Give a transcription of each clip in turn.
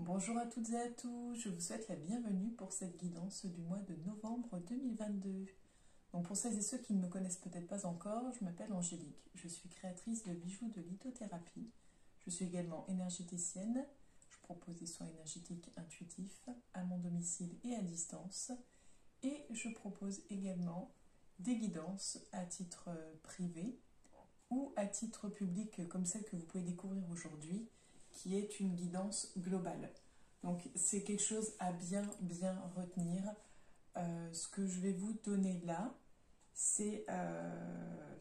Bonjour à toutes et à tous, je vous souhaite la bienvenue pour cette guidance du mois de novembre 2022. Donc pour celles et ceux qui ne me connaissent peut-être pas encore, je m'appelle Angélique, je suis créatrice de bijoux de lithothérapie. Je suis également énergéticienne, je propose des soins énergétiques intuitifs à mon domicile et à distance. Et je propose également des guidances à titre privé ou à titre public comme celle que vous pouvez découvrir aujourd'hui, qui est une guidance globale. Donc c'est quelque chose à bien retenir. Ce que je vais vous donner là,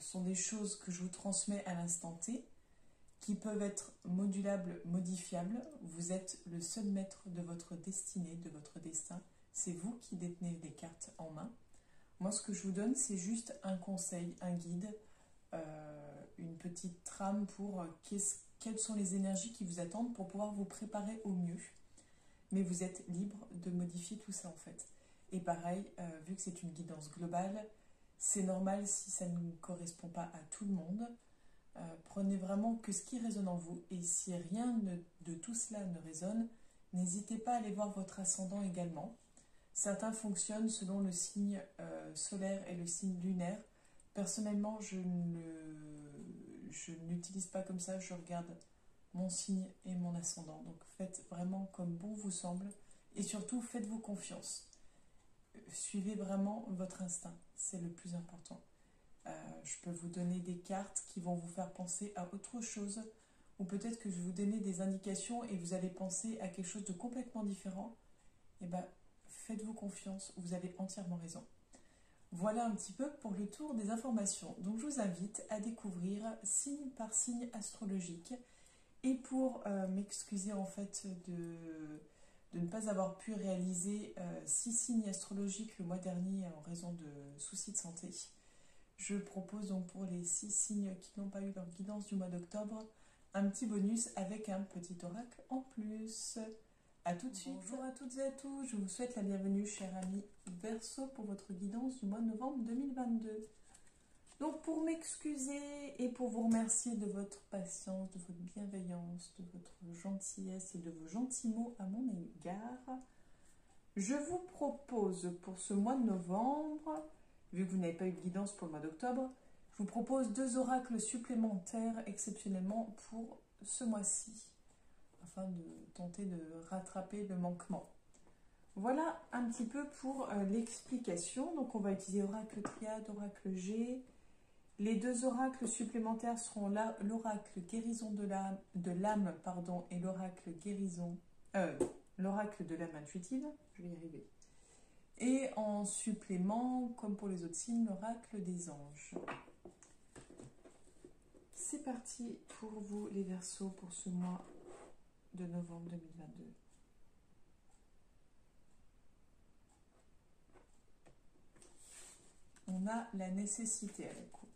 sont des choses que je vous transmets à l'instant T, qui peuvent être modulables, modifiables. Vous êtes le seul maître de votre destinée, de votre destin. C'est vous qui détenez les cartes en main. Moi, ce que je vous donne, c'est juste un conseil, un guide, une petite trame pour quelles sont les énergies qui vous attendent pour pouvoir vous préparer au mieux. Mais vous êtes libre de modifier tout ça en fait. Et pareil, vu que c'est une guidance globale, c'est normal si ça ne correspond pas à tout le monde. Prenez vraiment que ce qui résonne en vous. Et si rien de tout cela ne résonne, n'hésitez pas à aller voir votre ascendant également. Certains fonctionnent selon le signe solaire et le signe lunaire. Personnellement, je n'utilise pas comme ça, je regarde mon signe et mon ascendant. Donc faites vraiment comme bon vous semble et surtout faites-vous confiance. Suivez vraiment votre instinct, c'est le plus important. Je peux vous donner des cartes qui vont vous faire penser à autre chose ou peut-être que je vais vous donner des indications et vous allez penser à quelque chose de complètement différent. Et bien, faites-vous confiance, vous avez entièrement raison. Voilà un petit peu pour le tour des informations. Donc je vous invite à découvrir signe par signe astrologique. Et pour m'excuser en fait de ne pas avoir pu réaliser 6 signes astrologiques le mois dernier en raison de soucis de santé, je propose donc pour les 6 signes qui n'ont pas eu leur guidance du mois d'octobre, un petit bonus avec un petit oracle en plus. A tout de suite. Bonjour à toutes et à tous, je vous souhaite la bienvenue chers amis Verseau pour votre guidance du mois de novembre 2022. Donc pour m'excuser et pour vous remercier de votre patience, de votre bienveillance, de votre gentillesse et de vos gentils mots à mon égard, je vous propose pour ce mois de novembre, vu que vous n'avez pas eu de guidance pour le mois d'octobre, je vous propose 2 oracles supplémentaires exceptionnellement pour ce mois-ci, afin de tenter de rattraper le manquement. Voilà un petit peu pour l'explication. Donc on va utiliser oracle triade, oracle G. Les 2 oracles supplémentaires seront là l'oracle guérison de l'âme et l'oracle l'oracle de l'âme intuitive. Je vais y arriver. Et en supplément, comme pour les autres signes, l'oracle des anges. C'est parti pour vous les Verseaux pour ce mois de novembre 2022. On a la nécessité à la coupe.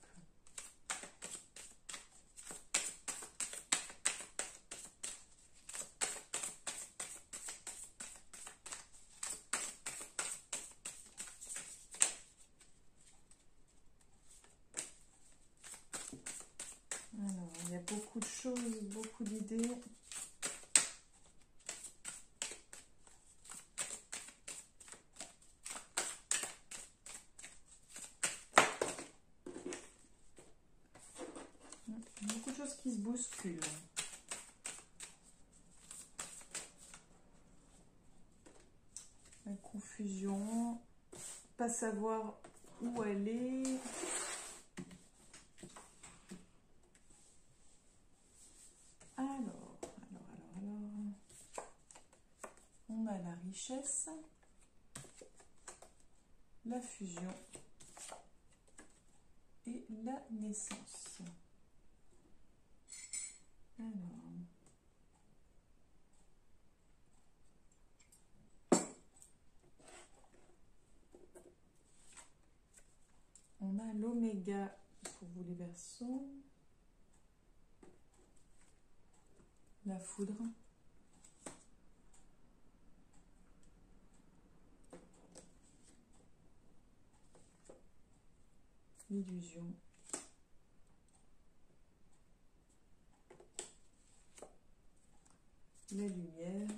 Alors, il y a beaucoup de choses, beaucoup d'idées. Beaucoup de choses qui se bousculent. La confusion, pas savoir où elle est. Alors. On a la richesse, la fusion et la naissance. Alors. On a l'oméga pour vous les Verseaux, la foudre, l'illusion, la lumière,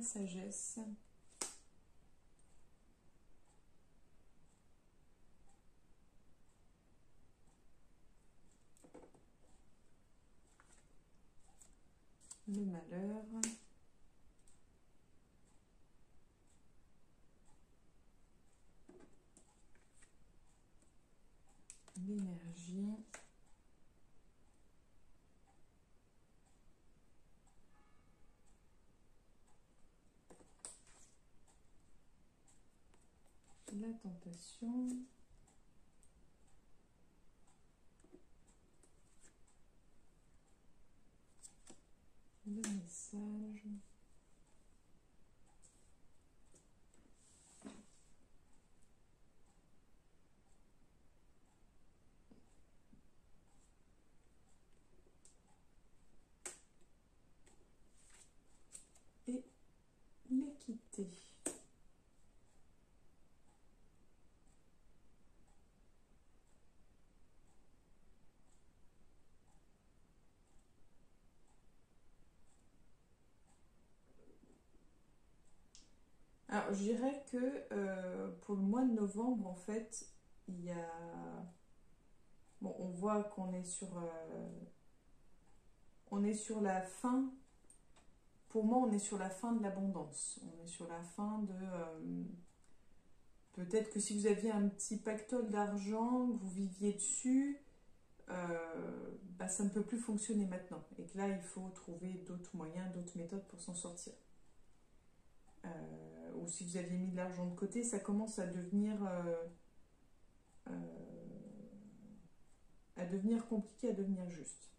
la sagesse. Le malheur. L'énergie. La tentation. Le message. Et l'équité. Alors, je dirais que pour le mois de novembre, en fait, il y a... Bon, on voit qu'on est sur la fin. Pour moi, on est sur la fin de l'abondance. On est sur la fin de... peut-être que si vous aviez un petit pactole d'argent, que vous viviez dessus, bah, ça ne peut plus fonctionner maintenant. Et que là, il faut trouver d'autres moyens, d'autres méthodes pour s'en sortir. Ou si vous aviez mis de l'argent de côté, ça commence à devenir compliqué, à devenir juste.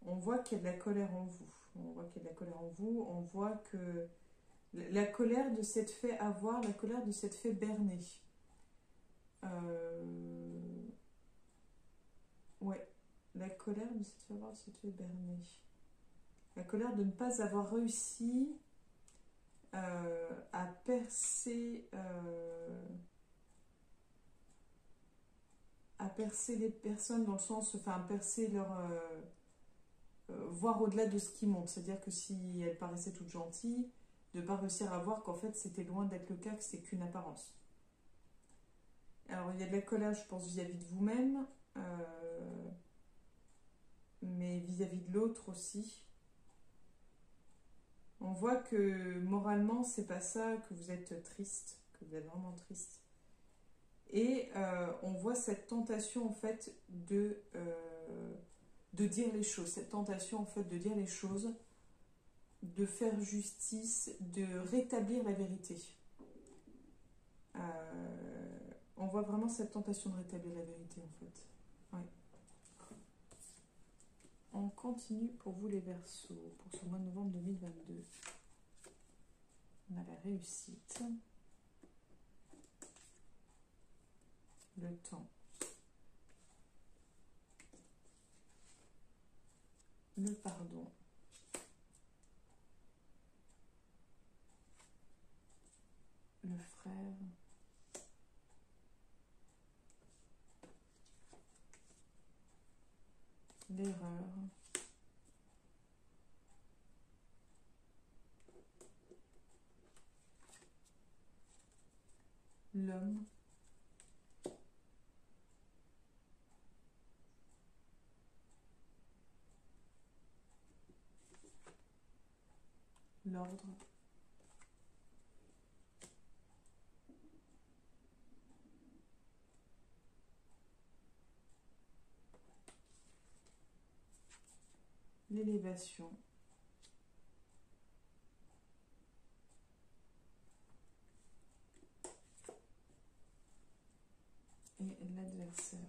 On voit qu'il y a de la colère en vous. On voit qu'il y a de la colère en vous. On voit que la colère de s'être fait avoir, la colère de s'être fait berner. Ouais, la colère de s'être fait avoir, de s'être fait berner. La colère de ne pas avoir réussi à percer les personnes dans le sens, enfin percer leur voir au-delà de ce qui monte, c'est-à-dire que si elles paraissaient toutes gentilles, de ne pas réussir à voir qu'en fait c'était loin d'être le cas, que c'est qu'une apparence. Alors il y a de la colère, je pense, vis-à-vis de vous-même, mais vis-à-vis de l'autre aussi. On voit que moralement, c'est pas ça, que vous êtes triste, que vous êtes vraiment triste. Et on voit cette tentation en fait de dire les choses, cette tentation en fait de dire les choses, de faire justice, de rétablir la vérité. On voit vraiment cette tentation de rétablir la vérité en fait. Ouais. On continue pour vous les Verseaux, pour ce mois de novembre 2022. On a la réussite, le temps, le pardon, le frère, l'erreur, l'homme, l'ordre, l'élévation, et l'adversaire.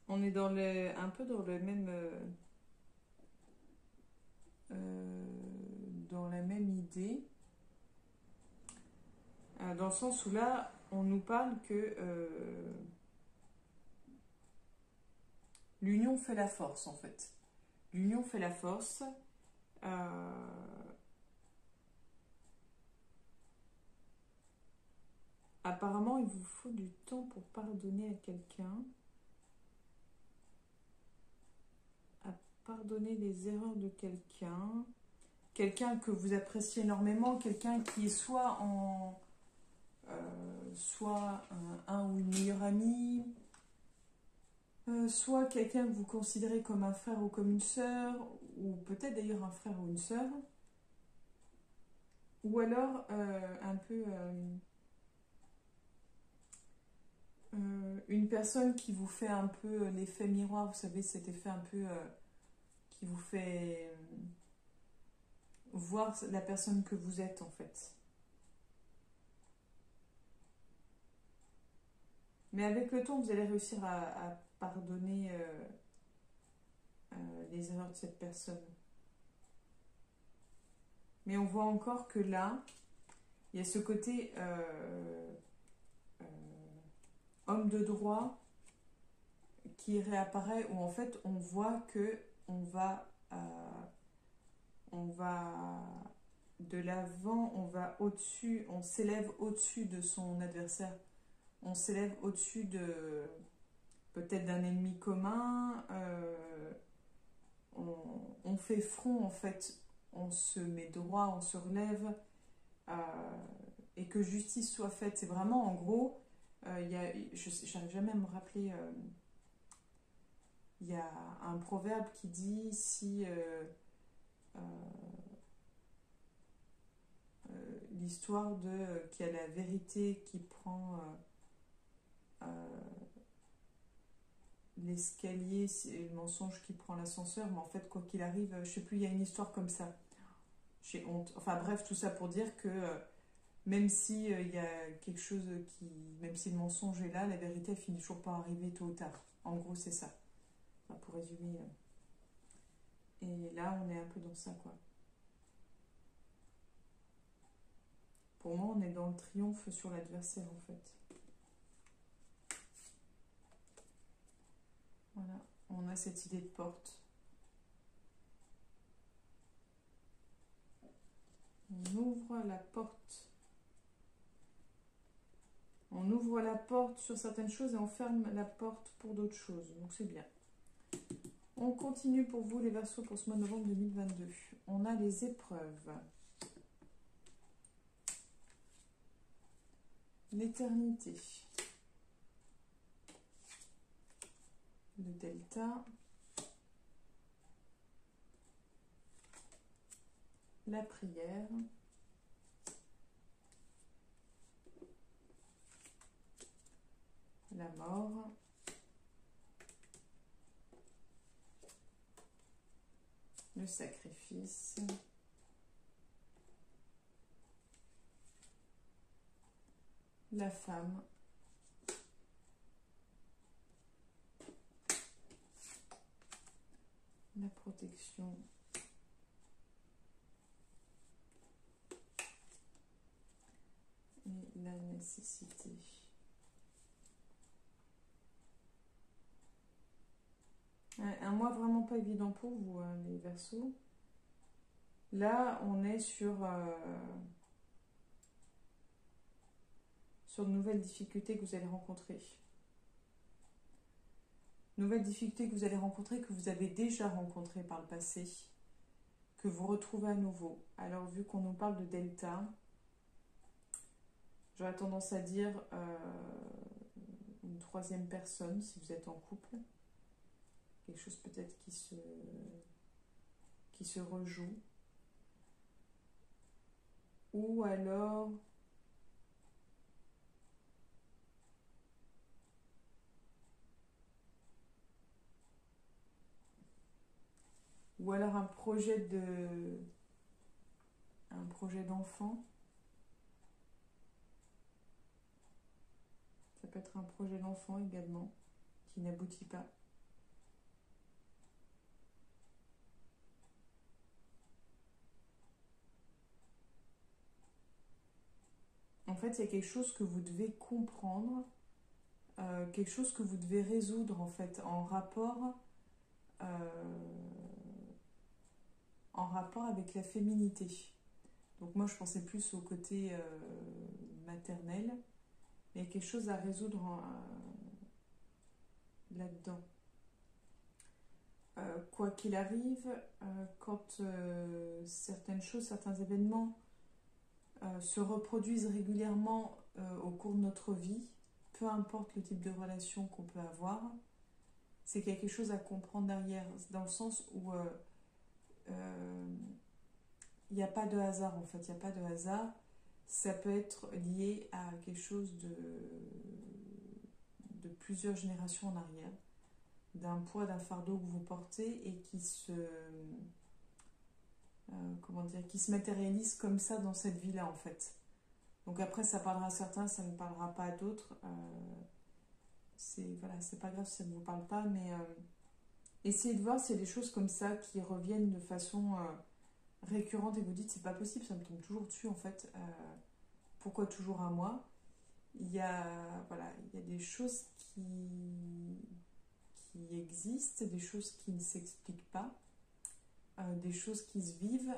On est un peu dans la même idée, dans le sens où là, on nous parle que l'union fait la force en fait. L'union fait la force. Apparemment, il vous faut du temps pour pardonner à quelqu'un. À pardonner les erreurs de quelqu'un. Quelqu'un que vous appréciez énormément. Quelqu'un qui est soit un ou une meilleure amie. Soit quelqu'un que vous considérez comme un frère ou comme une sœur. Ou peut-être d'ailleurs un frère ou une sœur. Ou alors un peu... une personne qui vous fait un peu l'effet miroir, vous savez, cet effet un peu qui vous fait voir la personne que vous êtes en fait. Mais avec le temps, vous allez réussir à pardonner les erreurs de cette personne. Mais on voit encore que là, il y a ce côté homme de droit qui réapparaît, où en fait on voit que on va de l'avant, on va au-dessus, on s'élève au-dessus de son adversaire, on s'élève au-dessus de peut-être d'un ennemi commun, on fait front en fait, on se met droit, on se relève, et que justice soit faite. C'est vraiment en gros, j'arrive jamais à me rappeler, il y a un proverbe qui dit si l'histoire de qu'il y a la vérité qui prend l'escalier et le mensonge qui prend l'ascenseur, mais en fait quoi qu'il arrive, je sais plus, il y a une histoire comme ça, j'ai honte, enfin bref, tout ça pour dire que même si il y a quelque chose qui, même si le mensonge est là, la vérité elle finit toujours par arriver tôt ou tard, en gros c'est ça, enfin, pour résumer, et là on est un peu dans ça quoi. Pour moi, on est dans le triomphe sur l'adversaire, en fait. Voilà, on a cette idée de porte. On ouvre la porte. On ouvre la porte sur certaines choses et on ferme la porte pour d'autres choses. Donc c'est bien. On continue pour vous, les Verseaux, pour ce mois de novembre 2022. On a les épreuves. L'éternité. Le delta. La prière. La mort. Le sacrifice. La femme. La protection. Et la nécessité. Un mois vraiment pas évident pour vous, hein, les Verseaux. Là, on est sur de nouvelles difficultés que vous allez rencontrer. Nouvelles difficultés que vous allez rencontrer, que vous avez déjà rencontrées par le passé, que vous retrouvez à nouveau. Alors, vu qu'on nous parle de delta, j'aurais tendance à dire une troisième personne, si vous êtes en couple. Quelque chose peut-être qui se rejoue. Ou alors... Ou alors un projet d'enfant. Ça peut être un projet d'enfant également, qui n'aboutit pas. En fait, il y a quelque chose que vous devez comprendre, quelque chose que vous devez résoudre en fait, en rapport avec la féminité. Donc moi, je pensais plus au côté maternel, Il y a quelque chose à résoudre là-dedans. Quoi qu'il arrive, quand certaines choses, certains événements se reproduisent régulièrement au cours de notre vie, peu importe le type de relation qu'on peut avoir, c'est qu'il y a quelque chose à comprendre derrière, dans le sens où il n'y a pas de hasard en fait, il n'y a pas de hasard. Ça peut être lié à quelque chose de plusieurs générations en arrière, d'un poids, d'un fardeau que vous portez et qui qui se matérialise comme ça dans cette vie-là en fait. Donc après, ça parlera à certains, ça ne parlera pas à d'autres. C'est pas grave si ça ne vous parle pas, mais essayez de voir s'il y a des choses comme ça qui reviennent de façon récurrente et vous dites c'est pas possible, ça me tombe toujours dessus en fait. Pourquoi toujours à moi? Il y a des choses qui existent, des choses qui ne s'expliquent pas, des choses qui se vivent.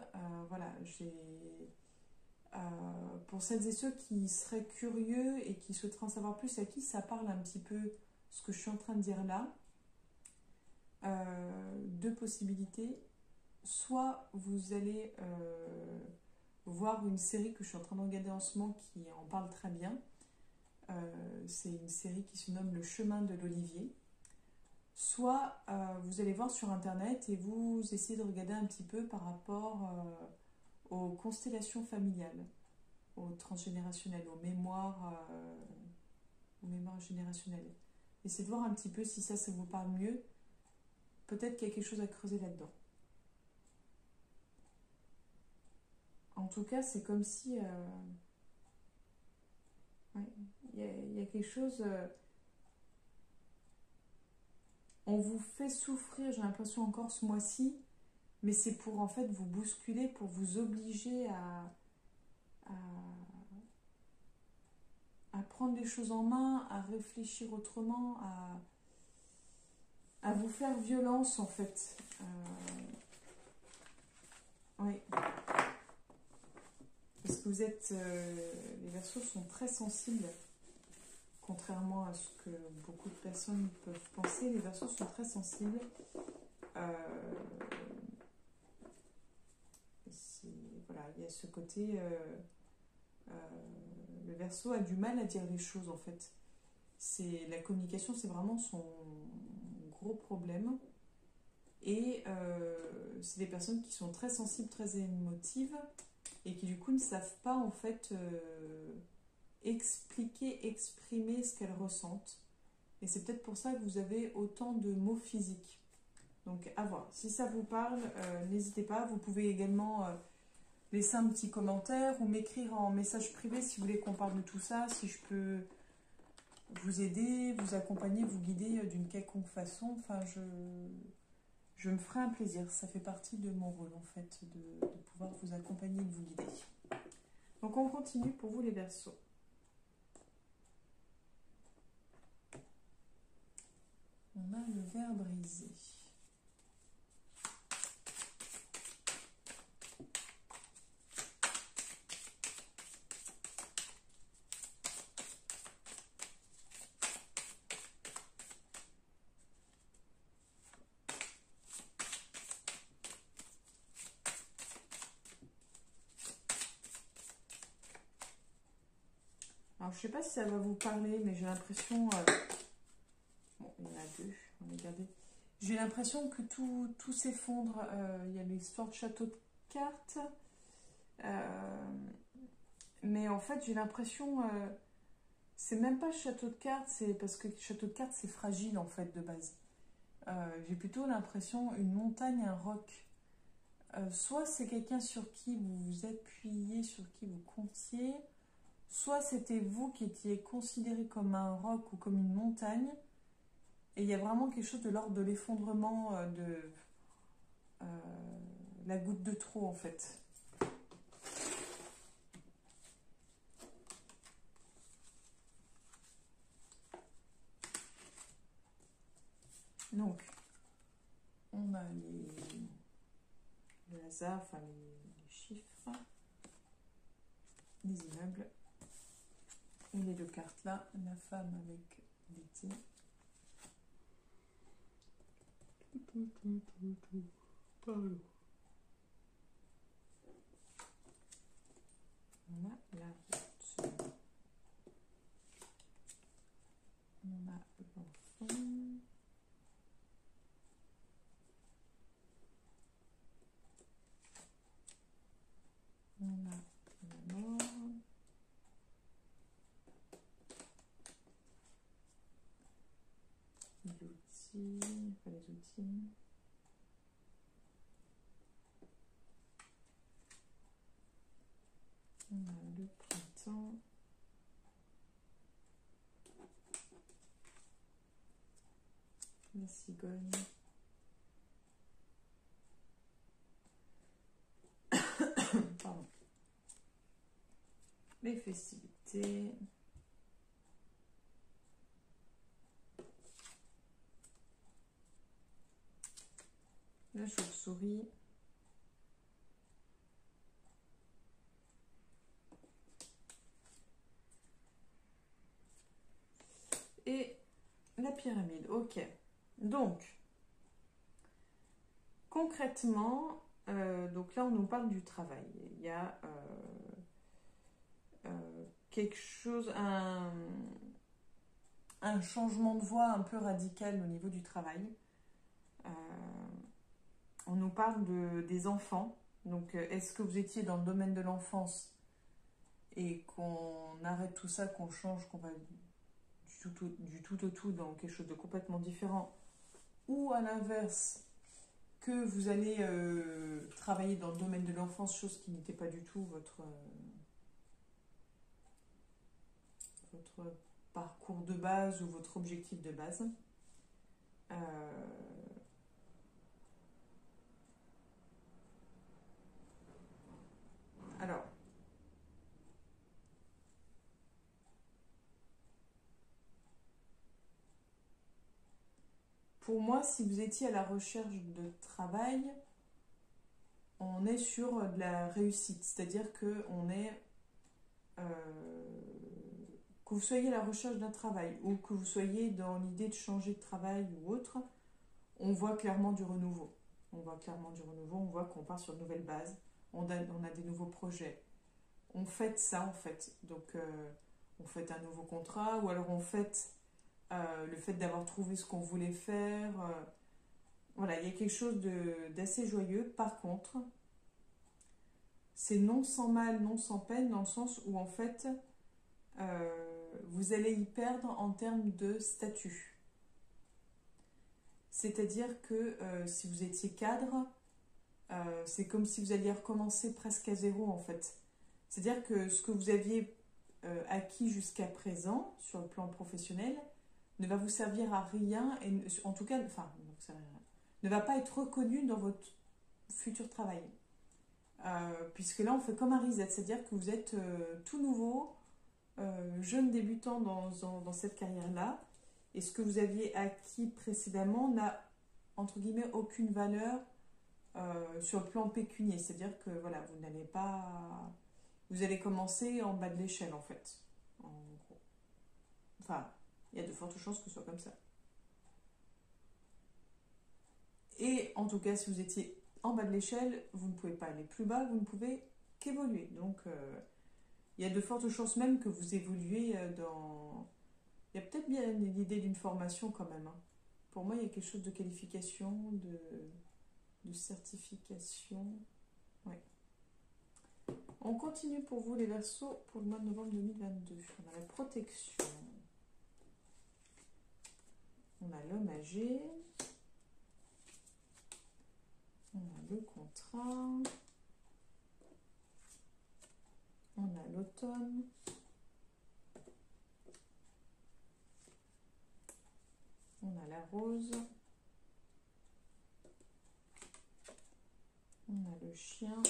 Pour celles et ceux qui seraient curieux et qui souhaiteraient en savoir plus, à qui ça parle un petit peu ce que je suis en train de dire là, deux possibilités. Soit vous allez voir une série que je suis en train de regarder en ce moment qui en parle très bien. C'est une série qui se nomme Le Chemin de l'Olivier. Soit vous allez voir sur internet et vous essayez de regarder un petit peu par rapport aux constellations familiales, aux transgénérationnelles, aux mémoires générationnelles. Essayez de voir un petit peu si ça vous parle mieux. Peut-être qu'il y a quelque chose à creuser là-dedans. En tout cas, c'est comme si il y a quelque chose. On vous fait souffrir, j'ai l'impression encore ce mois-ci, mais c'est pour en fait vous bousculer, pour vous obliger à prendre les choses en main, à réfléchir autrement, à vous faire violence en fait. Oui. Parce que vous êtes... les Verseaux sont très sensibles. Contrairement à ce que beaucoup de personnes peuvent penser, les Verseaux sont très sensibles. Il y a ce côté... le Verseau a du mal à dire les choses en fait. La communication, c'est vraiment son gros problème. Et c'est des personnes qui sont très sensibles, très émotives et qui du coup ne savent pas en fait exprimer ce qu'elles ressentent. Et c'est peut-être pour ça que vous avez autant de mots physiques. Donc à voir. Si ça vous parle, n'hésitez pas. Vous pouvez également laisser un petit commentaire ou m'écrire en message privé si vous voulez qu'on parle de tout ça, si je peux vous aider, vous accompagner, vous guider d'une quelconque façon. Enfin, je me ferai un plaisir. Ça fait partie de mon rôle en fait, de pouvoir vous accompagner et de vous guider. Donc on continue pour vous les Verseaux. On a le verre brisé. Alors, je ne sais pas si ça va vous parler, mais j'ai l'impression... Bon, il y en a deux, on va regarder. J'ai l'impression que tout s'effondre. Il y a l'histoire de château de cartes. Mais en fait, j'ai l'impression... c'est même pas château de cartes, c'est parce que château de cartes, c'est fragile, en fait, de base. J'ai plutôt l'impression une montagne, un roc. Soit c'est quelqu'un sur qui vous vous appuyez, sur qui vous comptiez... Soit c'était vous qui étiez considéré comme un roc ou comme une montagne, et il y a vraiment quelque chose de l'ordre de l'effondrement, de la goutte de trop en fait. Donc, on a le hasard, enfin les chiffres, les immeubles. Et les deux cartes là, la femme avec l'été. Pardon. On a la route. On a l'enfant. On a la mort. L'outil, pas les outils. On a le printemps. La cigogne. Pardon. Les festivités. La chauve-souris. Et la pyramide. Ok. Donc, concrètement, donc là, on nous parle du travail. Il y a quelque chose, un changement de voie un peu radical au niveau du travail. On nous parle des enfants. Donc, est-ce que vous étiez dans le domaine de l'enfance et qu'on arrête tout ça, qu'on change, qu'on va du tout au tout dans quelque chose de complètement différent, ou à l'inverse, que vous allez travailler dans le domaine de l'enfance, chose qui n'était pas du tout votre parcours de base ou votre objectif de base. Alors, pour moi, si vous étiez à la recherche de travail, on est sur de la réussite, c'est-à-dire que on est que vous soyez à la recherche d'un travail ou que vous soyez dans l'idée de changer de travail ou autre, on voit clairement du renouveau. On voit clairement du renouveau, on voit qu'on part sur de nouvelles bases, on a des nouveaux projets. On fête ça en fait, donc on fête un nouveau contrat ou alors on fête le fait d'avoir trouvé ce qu'on voulait faire. Voilà, il y a quelque chose d'assez joyeux. Par contre, c'est non sans mal, non sans peine, dans le sens où en fait, vous allez y perdre en termes de statut. C'est-à-dire que si vous étiez cadre, c'est comme si vous alliez recommencer presque à zéro en fait. C'est-à-dire que ce que vous aviez acquis jusqu'à présent sur le plan professionnel ne va vous servir à rien, et en tout cas, enfin, ne va pas être reconnu dans votre futur travail. Puisque là, on fait comme un reset, c'est-à-dire que vous êtes tout nouveau, jeune débutant dans cette carrière-là, et ce que vous aviez acquis précédemment n'a, entre guillemets, aucune valeur sur le plan pécunier. C'est-à-dire que voilà, vous n'allez pas... Vous allez commencer en bas de l'échelle, en fait. En gros. Enfin, il y a de fortes chances que ce soit comme ça. Et en tout cas, si vous étiez en bas de l'échelle, vous ne pouvez pas aller plus bas, vous ne pouvez qu'évoluer. Donc, il y a de fortes chances même que vous évoluez dans... Il y a peut-être bien l'idée d'une formation quand même. Hein. Pour moi, il y a quelque chose de qualification, de certification. Ouais. On continue pour vous les Verseaux pour le mois de novembre 2022. On a la protection. On a l'homme âgé. On a le contrat. On a l'automne. On a la rose. On a le chien.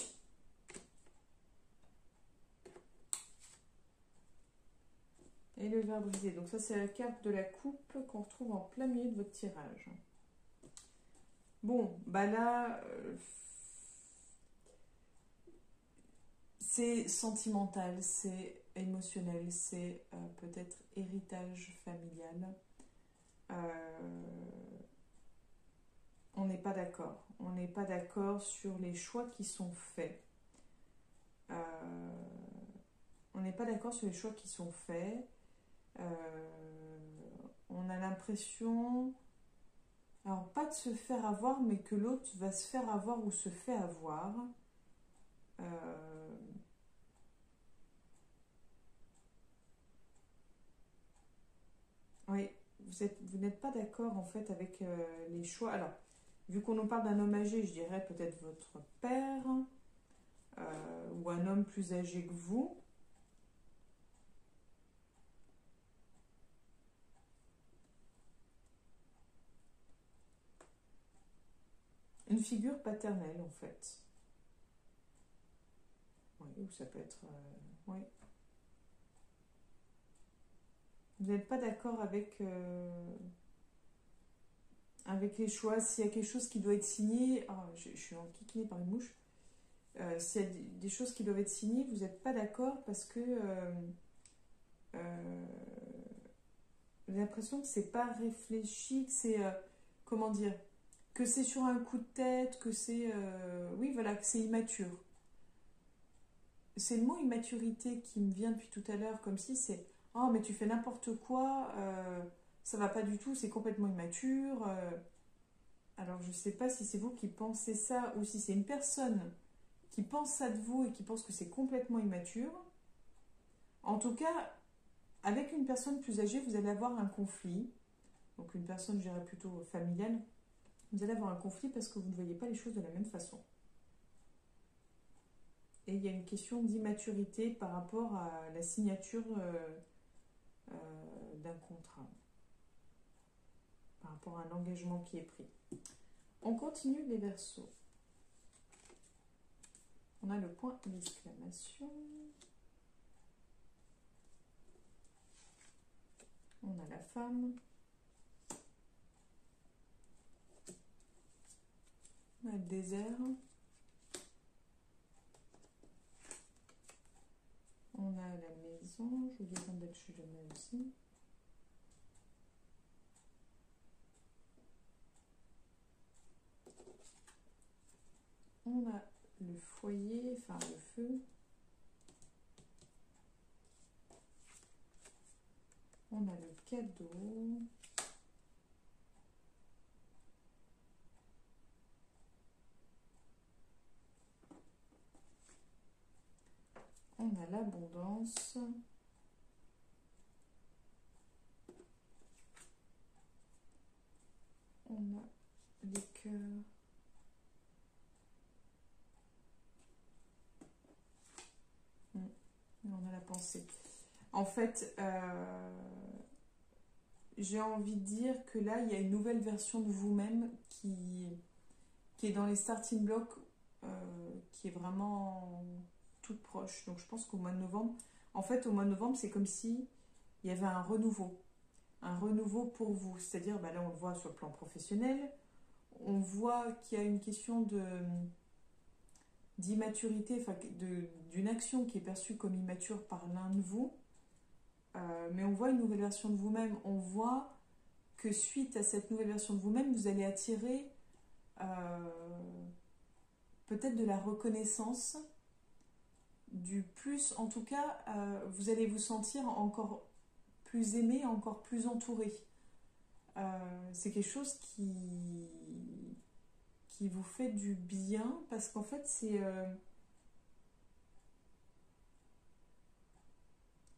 Et le verre brisé. Donc ça, c'est la carte de la coupe qu'on retrouve en plein milieu de votre tirage. Bon, bah là, c'est sentimental, c'est émotionnel, c'est peut-être héritage familial. On n'est pas d'accord. On n'est pas d'accord sur les choix qui sont faits. On n'est pas d'accord sur les choix qui sont faits. On a l'impression, alors pas de se faire avoir, mais que l'autre va se faire avoir ou se fait avoir. Oui, vous n'êtes pas d'accord en fait avec les choix. Alors, vu qu'on nous parle d'un homme âgé, je dirais peut-être votre père ou un homme plus âgé que vous. Une figure paternelle en fait. Oui, ou ça peut être... oui. Vous n'êtes pas d'accord avec les choix. S'il y a quelque chose qui doit être signé... Oh, je suis enquiquinée par une mouche. S'il y a des choses qui doivent être signées, vous n'êtes pas d'accord parce que j'ai l'impression que c'est pas réfléchi, que c'est... comment dire? Que c'est sur un coup de tête, que c'est... oui, voilà, que c'est immature. C'est le mot immaturité qui me vient depuis tout à l'heure, comme si c'est oh, mais tu fais n'importe quoi, ça va pas du tout, c'est complètement immature. Alors, je sais pas si c'est vous qui pensez ça ou si c'est une personne qui pense ça de vous et qui pense que c'est complètement immature. En tout cas, avec une personne plus âgée, vous allez avoir un conflit. Donc, une personne, je dirais plutôt familiale, vous allez avoir un conflit parce que vous ne voyez pas les choses de la même façon. Et il y a une question d'immaturité par rapport à la signature d'un contrat, par rapport à un engagement qui est pris. On continue les Verseaux. On a le point d'exclamation. On a la femme. On a le désert. On a la maison. Je vous demande d'être chez le même aussi. On a le foyer, enfin le feu. On a le cadeau. On a l'abondance. On a les cœurs. On a la pensée. En fait, j'ai envie de dire que là, il y a une nouvelle version de vous-même qui est dans les starting blocks, qui est vraiment toute proche. Donc je pense qu'au mois de novembre, en fait, au mois de novembre, c'est comme si il y avait un renouveau pour vous. C'est-à-dire, bah là, on le voit sur le plan professionnel, on voit qu'il y a une question d'immaturité, enfin, d'une action qui est perçue comme immature par l'un de vous, mais on voit une nouvelle version de vous-même. On voit que suite à cette nouvelle version de vous-même, vous allez attirer peut-être de la reconnaissance, du plus, en tout cas, vous allez vous sentir encore plus aimé, encore plus entouré. C'est quelque chose qui vous fait du bien, parce qu'en fait,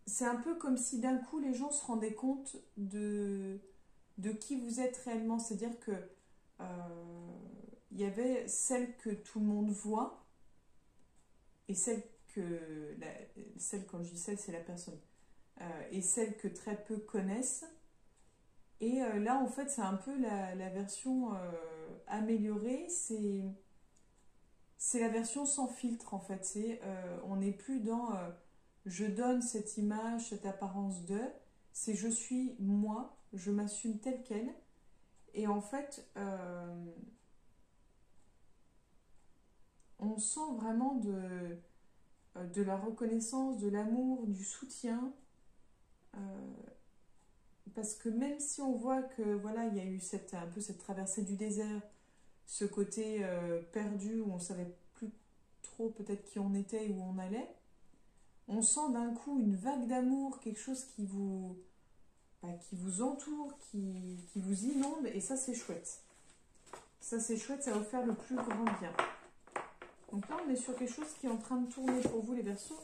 c'est un peu comme si d'un coup, les gens se rendaient compte de qui vous êtes réellement. C'est-à-dire que il y avait celle que tout le monde voit, et celle quand je dis celle, c'est la personne, et celle que très peu connaissent. Et là, en fait, c'est un peu la version améliorée. C'est la version sans filtre, en fait. On n'est plus dans je donne cette image, cette apparence de. C'est je suis moi, je m'assume telle quelle. Et en fait, on sent vraiment de la reconnaissance, de l'amour, du soutien. Parce que même si on voit que voilà, il y a eu un peu cette traversée du désert, ce côté perdu où on ne savait plus trop peut-être qui on était et où on allait, on sent d'un coup une vague d'amour, quelque chose qui vous entoure, qui vous inonde, et ça c'est chouette. Ça c'est chouette, ça va vous faire le plus grand bien. Donc là on est sur quelque chose qui est en train de tourner pour vous les Verseaux,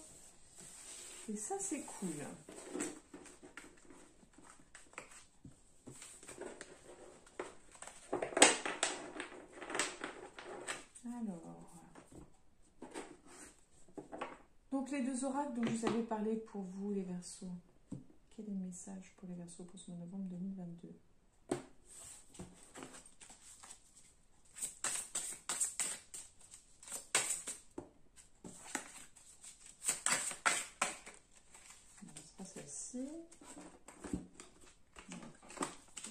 et ça c'est cool. Alors, donc les deux oracles dont je vous avais parlé pour vous les Verseaux. Quel est le message pour les Verseaux pour ce mois de novembre 2022? Ce sera celle-ci.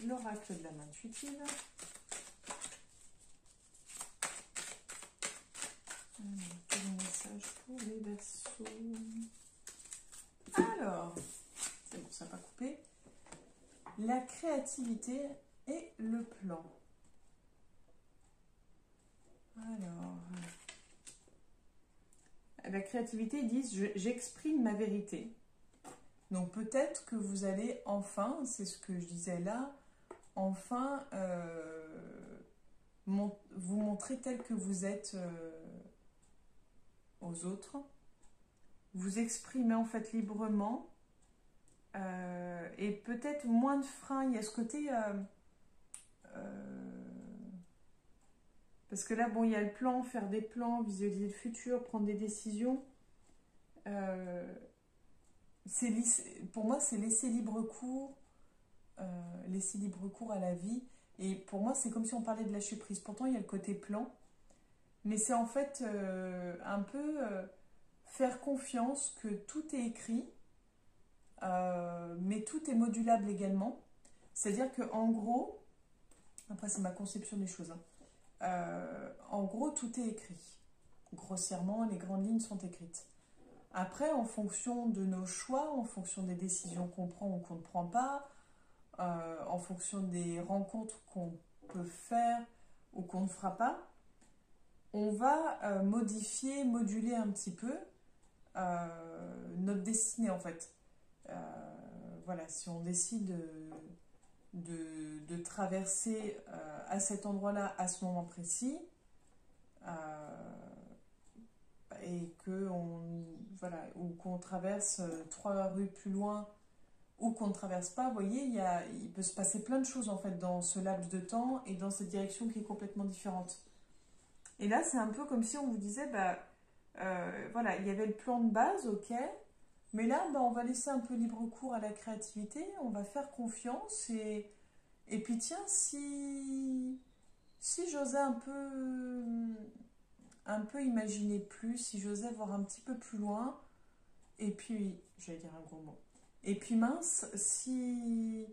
L'oracle de la main intuitive. Quel est le message pour les Verseaux? Alors, c'est bon, ça n'a pas coupé. La créativité et le plan. Alors, la créativité, ils disent j'exprime ma vérité. Donc peut-être que vous allez enfin, c'est ce que je disais là, enfin vous montrer tel que vous êtes aux autres. Vous exprimer en fait librement. Et peut-être moins de freins. Il y a ce côté... parce que là, bon, il y a le plan, faire des plans, visualiser le futur, prendre des décisions. Pour moi, c'est laisser libre cours à la vie. Et pour moi, c'est comme si on parlait de lâcher prise. Pourtant, il y a le côté plan. Mais c'est en fait un peu faire confiance que tout est écrit. Mais tout est modulable également. C'est-à-dire qu'en gros, après c'est ma conception des choses, en gros tout est écrit. Grossièrement, les grandes lignes sont écrites. Après, en fonction de nos choix, en fonction des décisions qu'on prend ou qu'on ne prend pas, en fonction des rencontres qu'on peut faire ou qu'on ne fera pas, on va modifier, moduler un petit peu notre destinée en fait. Voilà, si on décide de traverser à cet endroit-là, à ce moment précis, et voilà, ou qu'on traverse 3 rues plus loin, ou qu'on ne traverse pas, vous voyez, il peut se passer plein de choses en fait dans ce laps de temps et dans cette direction qui est complètement différente. Et là, c'est un peu comme si on vous disait, voilà, il y avait le plan de base, ok. Mais là, on va laisser un peu libre cours à la créativité, on va faire confiance et puis tiens, si j'osais un peu imaginer plus, si j'osais voir un petit peu plus loin, et puis, j'allais dire un gros mot, et puis mince, si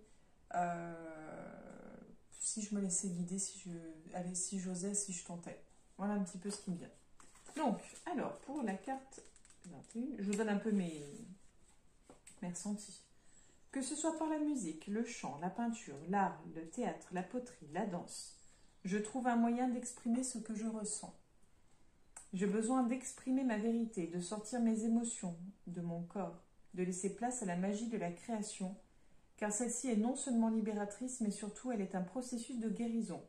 je me laissais guider, si j'osais, si je tentais. Voilà un petit peu ce qui me vient. Donc, alors, pour la carte 21, je vous donne un peu mes ressentis. Que ce soit par la musique, le chant, la peinture, l'art, le théâtre, la poterie, la danse, je trouve un moyen d'exprimer ce que je ressens. J'ai besoin d'exprimer ma vérité, de sortir mes émotions de mon corps, de laisser place à la magie de la création, car celle-ci est non seulement libératrice, mais surtout elle est un processus de guérison.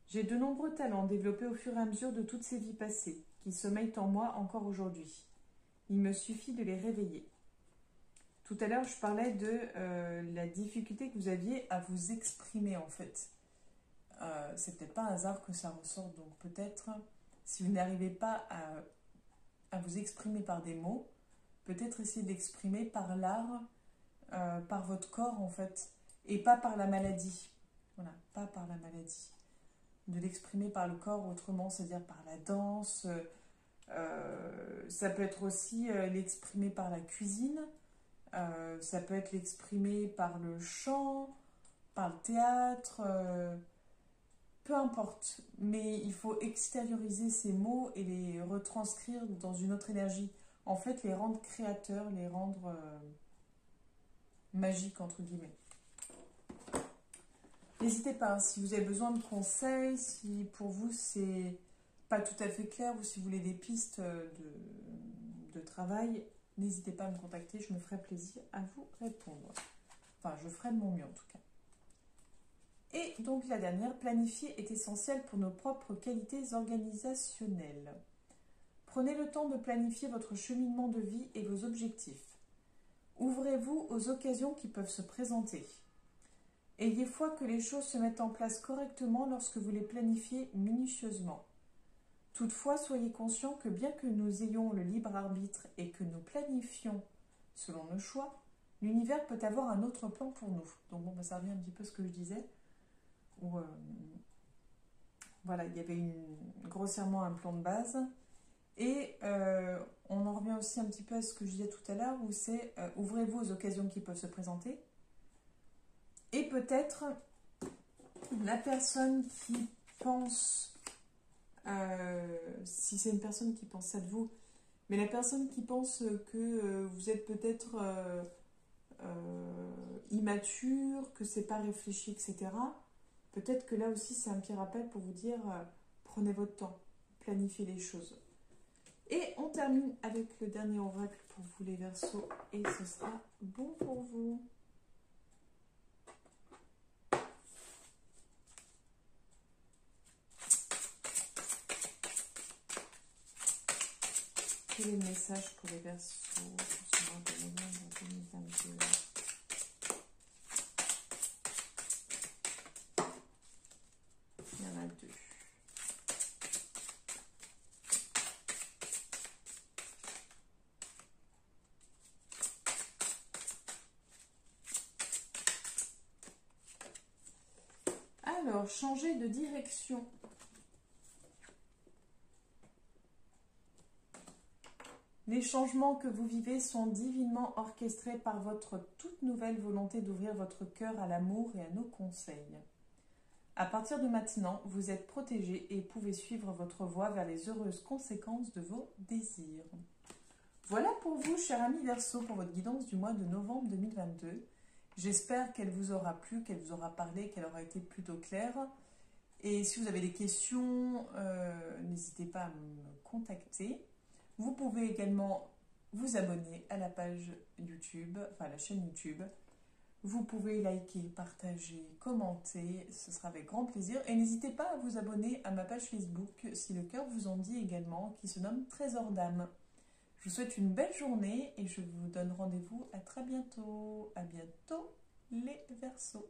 J'ai de nombreux talents développés au fur et à mesure de toutes ces vies passées, qui sommeillent en moi encore aujourd'hui. Il me suffit de les réveiller. Tout à l'heure, je parlais de la difficulté que vous aviez à vous exprimer, en fait. C'est peut-être pas un hasard que ça ressorte, donc peut-être, si vous n'arrivez pas à vous exprimer par des mots, peut-être essayer d'exprimer par l'art, par votre corps, en fait, et pas par la maladie. Voilà, pas par la maladie. De l'exprimer par le corps autrement, c'est-à-dire par la danse. Ça peut être aussi l'exprimer par la cuisine. Ça peut être l'exprimer par le chant, par le théâtre, peu importe. Mais il faut extérioriser ces mots et les retranscrire dans une autre énergie. en fait les rendre créateurs, les rendre magiques entre guillemets. N'hésitez pas, hein, si vous avez besoin de conseils, si pour vous c'est pas tout à fait clair ou si vous voulez des pistes de travail, n'hésitez pas à me contacter, je me ferai plaisir à vous répondre. Enfin, je ferai de mon mieux en tout cas. Et donc la dernière, planifier est essentiel pour nos propres qualités organisationnelles. Prenez le temps de planifier votre cheminement de vie et vos objectifs. Ouvrez-vous aux occasions qui peuvent se présenter. Ayez foi que les choses se mettent en place correctement lorsque vous les planifiez minutieusement. Toutefois, soyez conscient que bien que nous ayons le libre arbitre et que nous planifions selon nos choix, l'univers peut avoir un autre plan pour nous. Donc bon, ça revient un petit peu à ce que je disais. Où, voilà, il y avait grossièrement un plan de base. Et on en revient aussi un petit peu à ce que je disais tout à l'heure, où c'est ouvrez-vous aux occasions qui peuvent se présenter. Et peut-être la personne qui pense, si c'est une personne qui pense ça de vous, mais la personne qui pense que vous êtes peut-être immature, que c'est pas réfléchi, etc. Peut-être que là aussi c'est un petit rappel pour vous dire prenez votre temps, planifiez les choses. Et on termine avec le dernier oracle pour vous les Verseaux et ce sera bon pour vous. Quel est le message pour les Verseaux pour ce mois de novembre 2022? Il y en a deux. Alors, changer de direction. Les changements que vous vivez sont divinement orchestrés par votre toute nouvelle volonté d'ouvrir votre cœur à l'amour et à nos conseils. À partir de maintenant, vous êtes protégé et pouvez suivre votre voie vers les heureuses conséquences de vos désirs. Voilà pour vous, chers amis Verseaux, pour votre guidance du mois de novembre 2022. J'espère qu'elle vous aura plu, qu'elle vous aura parlé, qu'elle aura été plutôt claire. Et si vous avez des questions, n'hésitez pas à me contacter. Vous pouvez également vous abonner à la page YouTube, enfin à la chaîne YouTube. Vous pouvez liker, partager, commenter, ce sera avec grand plaisir. Et n'hésitez pas à vous abonner à ma page Facebook, si le cœur vous en dit également, qui se nomme Trésor d'âme. Je vous souhaite une belle journée et je vous donne rendez-vous à très bientôt. À bientôt les Verseaux.